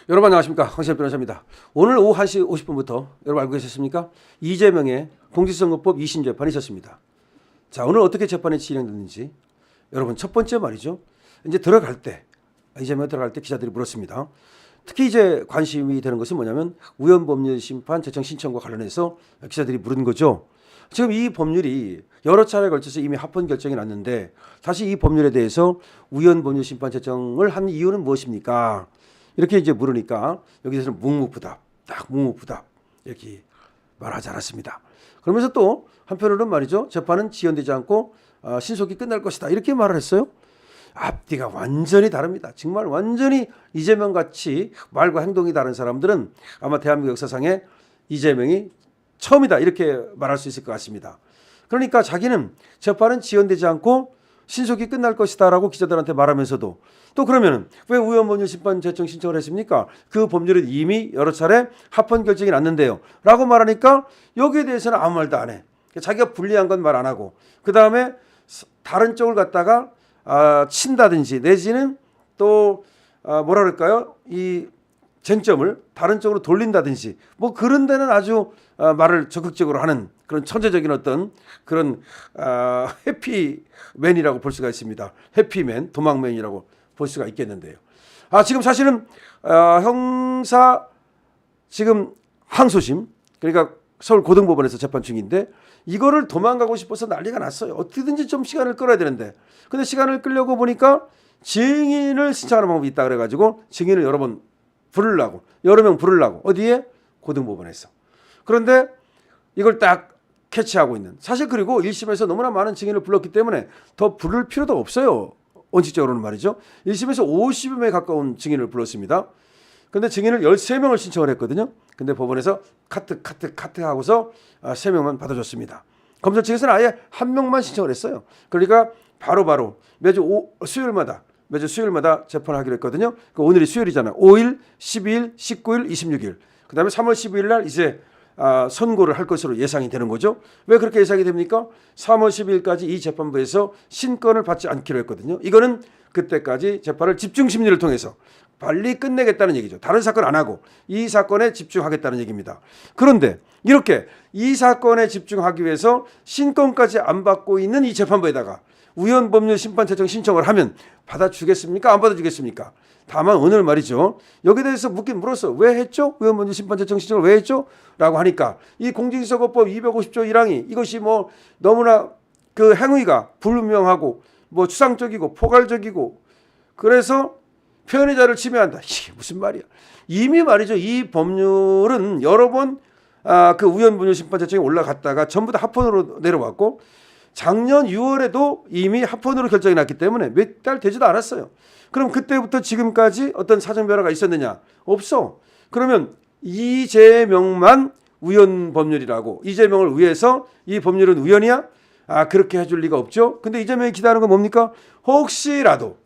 여러분 안녕하십니까, 황시열 변호사입니다. 오늘 오후 1시 50분부터 여러분 알고 계셨습니까? 이재명의 공직선거법 2심 재판이 있었습니다. 자, 오늘 어떻게 재판이 진행됐는지 여러분 첫 번째 말이죠. 이제 들어갈 때 이재명 들어갈 때 기자들이 물었습니다. 특히 이제 관심이 되는 것은 뭐냐면 우연법률심판 제청 신청과 관련해서 기자들이 물은 거죠. 지금 이 법률이 여러 차례에 걸쳐서 이미 합헌 결정이 났는데 다시 이 법률에 대해서 우연법률심판 제청을 한 이유는 무엇입니까? 이렇게 이제 물으니까 여기서는 묵묵부답, 딱 묵묵부답 이렇게 말하지 않았습니다. 그러면서 또 한편으로는 말이죠. 재판은 지연되지 않고 신속히 끝날 것이다. 이렇게 말을 했어요. 앞뒤가 완전히 다릅니다. 정말 완전히 이재명 같이 말과 행동이 다른 사람들은 아마 대한민국 역사상에 이재명이 처음이다. 이렇게 말할 수 있을 것 같습니다. 그러니까 자기는 재판은 지연되지 않고 신속히 끝날 것이다라고 기자들한테 말하면서도 또 그러면은 왜 우연법률심판 제청 신청을 했습니까? 그 법률은 이미 여러 차례 합헌 결정이 났는데요. 라고 말하니까 여기에 대해서는 아무 말도 안 해. 자기가 불리한 건 말 안 하고 그 다음에 다른 쪽을 갖다가 친다든지 내지는 또 뭐라 그럴까요? 이 쟁점을 다른 쪽으로 돌린다든지 뭐 그런 데는 아주 말을 적극적으로 하는 그런 천재적인 어떤 그런 해피맨이라고 볼 수가 있습니다. 해피맨, 도망맨이라고 볼 수가 있겠는데요. 지금 사실은 형사 지금 항소심 그러니까 서울고등법원에서 재판 중인데 이거를 도망가고 싶어서 난리가 났어요. 어떻게든지 좀 시간을 끌어야 되는데 근데 시간을 끌려고 보니까 증인을 신청하는 방법이 있다 그래가지고 증인을 여러 명 부르려고 어디에? 고등법원에서. 그런데 이걸 딱 캐치하고 있는 사실 그리고 1심에서 너무나 많은 증인을 불렀기 때문에 더 부를 필요도 없어요. 원칙적으로는 말이죠. 1심에서 50여 명에 가까운 증인을 불렀습니다. 근데 증인을 13명을 신청을 했거든요. 근데 법원에서 카트 하고서 3명만 받아줬습니다. 검찰 측에서는 아예 1명만 신청을 했어요. 그러니까 바로 매주 수요일마다 재판을 하기로 했거든요. 오늘이 수요일이잖아요. 5일, 12일, 19일, 26일. 그 다음에 3월 12일 날 이제 선고를 할 것으로 예상이 되는 거죠. 왜 그렇게 예상이 됩니까? 3월 12일까지 이 재판부에서 신건을 받지 않기로 했거든요. 이거는 그때까지 재판을 집중심리를 통해서 빨리 끝내겠다는 얘기죠. 다른 사건 안 하고 이 사건에 집중하겠다는 얘기입니다. 그런데 이렇게 이 사건에 집중하기 위해서 신건까지 안 받고 있는 이 재판부에다가 우연법률심판 제청 신청을 하면 받아주겠습니까? 안 받아주겠습니까? 다만 오늘 말이죠. 여기에 대해서 물었어. 왜 했죠? 우연법률심판 제청 신청을 왜 했죠? 라고 하니까 이 공직선거법 250조 1항이 이것이 뭐 너무나 그 행위가 불분명하고 뭐 추상적이고 포괄적이고 그래서 표현의 자유를 침해한다. 이게 무슨 말이야? 이미 말이죠. 이 법률은 여러 번 그 우연법률심판 제청이 올라갔다가 전부 다 합헌으로 내려왔고 작년 6월에도 이미 합헌으로 결정이 났기 때문에 몇 달 되지도 않았어요. 그럼 그때부터 지금까지 어떤 사정 변화가 있었느냐? 없어. 그러면 이재명만 우연 법률이라고 이재명을 위해서 이 법률은 우연이야? 그렇게 해줄 리가 없죠. 근데 이재명이 기다리는 건 뭡니까? 혹시라도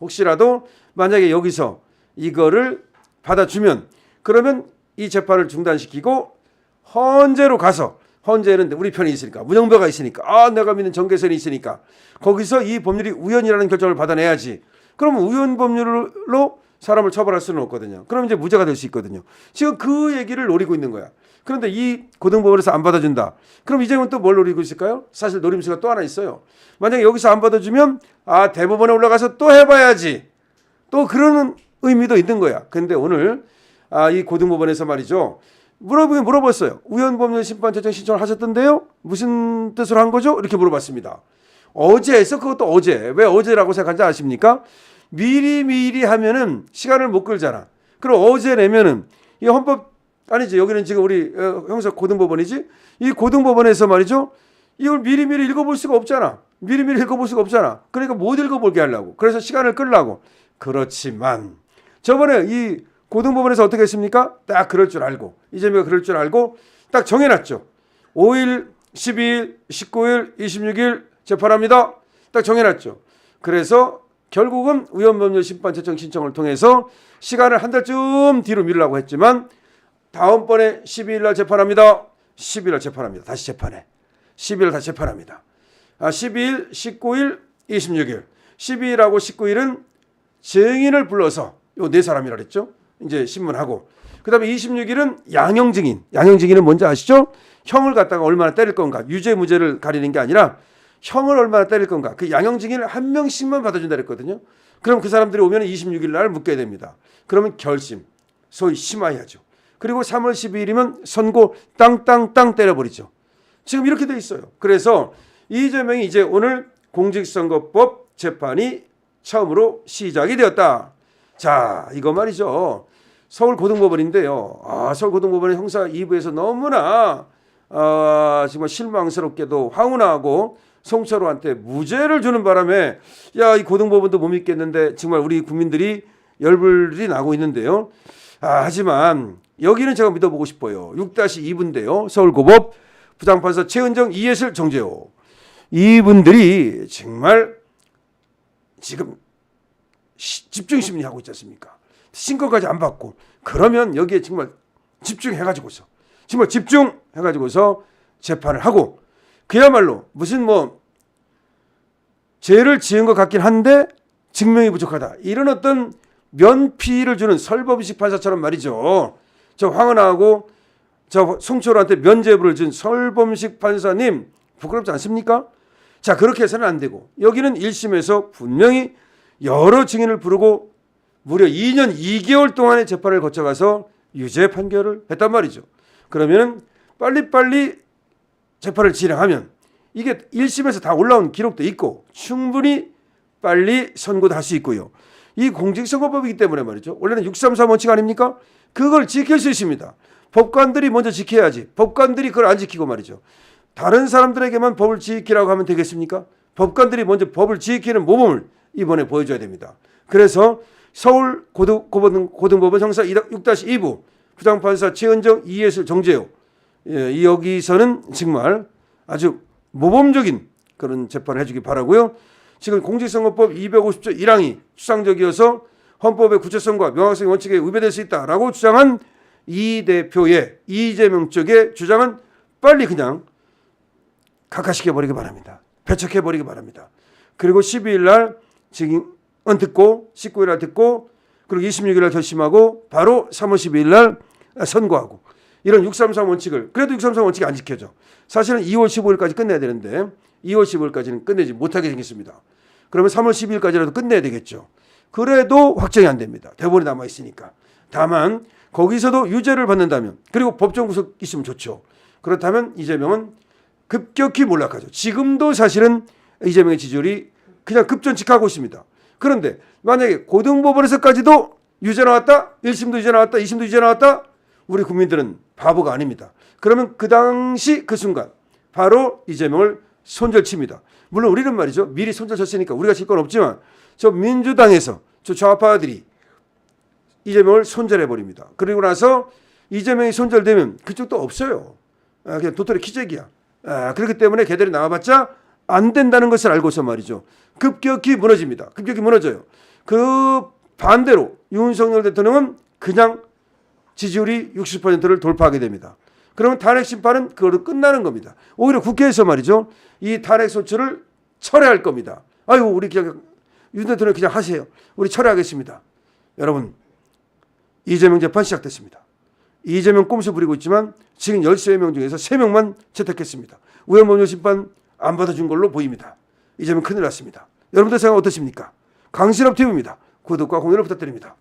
만약에 여기서 이거를 받아주면 그러면 이 재판을 중단시키고 헌재로 가서 헌재는 우리 편이 있으니까 문영배가 있으니까 내가 믿는 정계선이 있으니까 거기서 이 법률이 우연이라는 결정을 받아내야지. 그러면 우연 법률로 사람을 처벌할 수는 없거든요. 그럼 이제 무죄가 될 수 있거든요. 지금 그 얘기를 노리고 있는 거야. 그런데 이 고등법원에서 안 받아준다. 그럼 이재명은 또 뭘 노리고 있을까요? 사실 노림수가 또 하나 있어요. 만약에 여기서 안 받아주면 대법원에 올라가서 또 해봐야지. 또 그런 의미도 있는 거야. 근데 오늘 이 고등법원에서 말이죠. 물어봤어요. 우연법률심판 제청 신청을 하셨던데요? 무슨 뜻으로 한 거죠? 이렇게 물어봤습니다. 어제 해서 그것도 어제. 왜 어제라고 생각하지 않습니까? 미리 하면은 시간을 못 끌잖아. 그럼 어제 내면은 이 헌법 아니지. 여기는 지금 우리 형사 고등법원이지. 이 고등법원에서 말이죠. 이걸 미리 읽어볼 수가 없잖아. 미리 읽어볼 수가 없잖아. 그러니까 못 읽어보게 하려고. 그래서 시간을 끌려고. 그렇지만 저번에 이 고등법원에서 어떻게 했습니까? 딱 그럴 줄 알고 이재명이 그럴 줄 알고 딱 정해놨죠. 5일, 12일, 19일, 26일 재판합니다. 딱 정해놨죠. 그래서 결국은 우연법률심판 제청 신청을 통해서 시간을 한 달쯤 뒤로 미루려고 했지만 다음번에 12일 날 재판합니다. 12일 날 재판합니다. 다시 재판해. 12일 다시 재판합니다. 12일, 19일, 26일. 12일하고 19일은 증인을 불러서 요 네 사람이라 그랬죠. 이제 신문하고, 그다음에 26일은 양형 증인. 양형 증인은 뭔지 아시죠? 형을 갖다가 얼마나 때릴 건가. 유죄 무죄를 가리는 게 아니라 형을 얼마나 때릴 건가. 그 양형 증인을 한 명씩만 받아준다 그랬거든요. 그럼 그 사람들이 오면 26일 날 묻게 됩니다. 그러면 결심, 소위 심화해야죠. 그리고 3월 12일이면 선고 땅땅땅 때려버리죠. 지금 이렇게 돼 있어요. 그래서 이재명이 이제 오늘 공직선거법 재판이 처음으로 시작이 되었다. 자, 이거 말이죠. 서울고등법원인데요. 서울고등법원의 형사 2부에서 너무나 정말 실망스럽게도 황운하고 송철호한테 무죄를 주는 바람에 야, 이 고등법원도 못 믿겠는데 정말 우리 국민들이 열불이 나고 있는데요. 하지만 여기는 제가 믿어보고 싶어요. 6-2부인데요. 서울고법 부장판사 최은정, 이해슬, 정재호. 이분들이 정말 지금 집중심리하고 있지 않습니까? 신고까지 안 받고 그러면 여기에 정말 집중해가지고서 정말 집중해가지고서 재판을 하고 그야말로 무슨 뭐 죄를 지은 것 같긴 한데 증명이 부족하다 이런 어떤 면피를 주는 설법식 판사처럼 말이죠. 저 황은하고 저 송철호한테 면죄부를 준 설범식 판사님 부끄럽지 않습니까? 자, 그렇게 해서는 안 되고 여기는 1심에서 분명히 여러 증인을 부르고 무려 2년 2개월 동안의 재판을 거쳐가서 유죄 판결을 했단 말이죠. 그러면 빨리빨리 재판을 진행하면 이게 1심에서 다 올라온 기록도 있고 충분히 빨리 선고도 할 수 있고요. 이 공직선거법이기 때문에 말이죠. 원래는 633 원칙 아닙니까? 그걸 지킬 수 있습니다. 법관들이 먼저 지켜야지. 법관들이 그걸 안 지키고 말이죠. 다른 사람들에게만 법을 지키라고 하면 되겠습니까? 법관들이 먼저 법을 지키는 모범을 이번에 보여줘야 됩니다. 그래서 서울 고등법원 형사 6-2부 부장판사 최은정, 이해슬, 정재호 여기서는 정말 아주 모범적인 그런 재판을 해주기 바라고요. 지금 공직선거법 250조 1항이 추상적이어서 헌법의 구체성과 명확성의 원칙에 위배될 수 있다라고 주장한 이 대표의 이재명 쪽의 주장은 빨리 그냥 각하시켜버리기 바랍니다. 배척해버리기 바랍니다. 그리고 12일 날 증인 듣고 19일 날 듣고 그리고 26일 날 결심하고 바로 3월 12일 날 선고하고 이런 633 원칙을 그래도 633 원칙이 안 지켜져. 사실은 2월 15일까지 끝내야 되는데 2월 15일까지는 끝내지 못하게 생겼습니다. 그러면 3월 12일까지라도 끝내야 되겠죠. 그래도 확정이 안 됩니다. 대법원이 남아있으니까. 다만 거기서도 유죄를 받는다면 그리고 법정 구속 있으면 좋죠. 그렇다면 이재명은 급격히 몰락하죠. 지금도 사실은 이재명의 지지율이 그냥 급전직하고 있습니다. 그런데 만약에 고등법원에서까지도 유죄 나왔다, 1심도 유죄 나왔다, 2심도 유죄 나왔다, 우리 국민들은 바보가 아닙니다. 그러면 그 당시 그 순간 바로 이재명을 손절칩니다. 물론 우리는 말이죠. 미리 손절쳤으니까 우리가 질 건 없지만 저 민주당에서 저 좌파들이 이재명을 손절해버립니다. 그리고 나서 이재명이 손절되면 그쪽도 없어요. 그냥 도토리 키재기야. 그렇기 때문에 걔들이 나와봤자 안 된다는 것을 알고서 말이죠. 급격히 무너집니다. 급격히 무너져요. 그 반대로 윤석열 대통령은 그냥 지지율이 60%를 돌파하게 됩니다. 그러면 탄핵 심판은 그걸로 끝나는 겁니다. 오히려 국회에서 말이죠. 이 탄핵 소추를 철회할 겁니다. 아이고 우리 그냥 윤 대통령 그냥 하세요. 우리 철회하겠습니다. 여러분 이재명 재판 시작됐습니다. 이재명 꼼수 부리고 있지만 지금 13명 중에서 3명만 채택했습니다. 우연법률 심판 안 받아준 걸로 보입니다. 이재명 큰일 났습니다. 여러분들 생각 어떠십니까? 강신업 TV입니다. 구독과 공유를 부탁드립니다.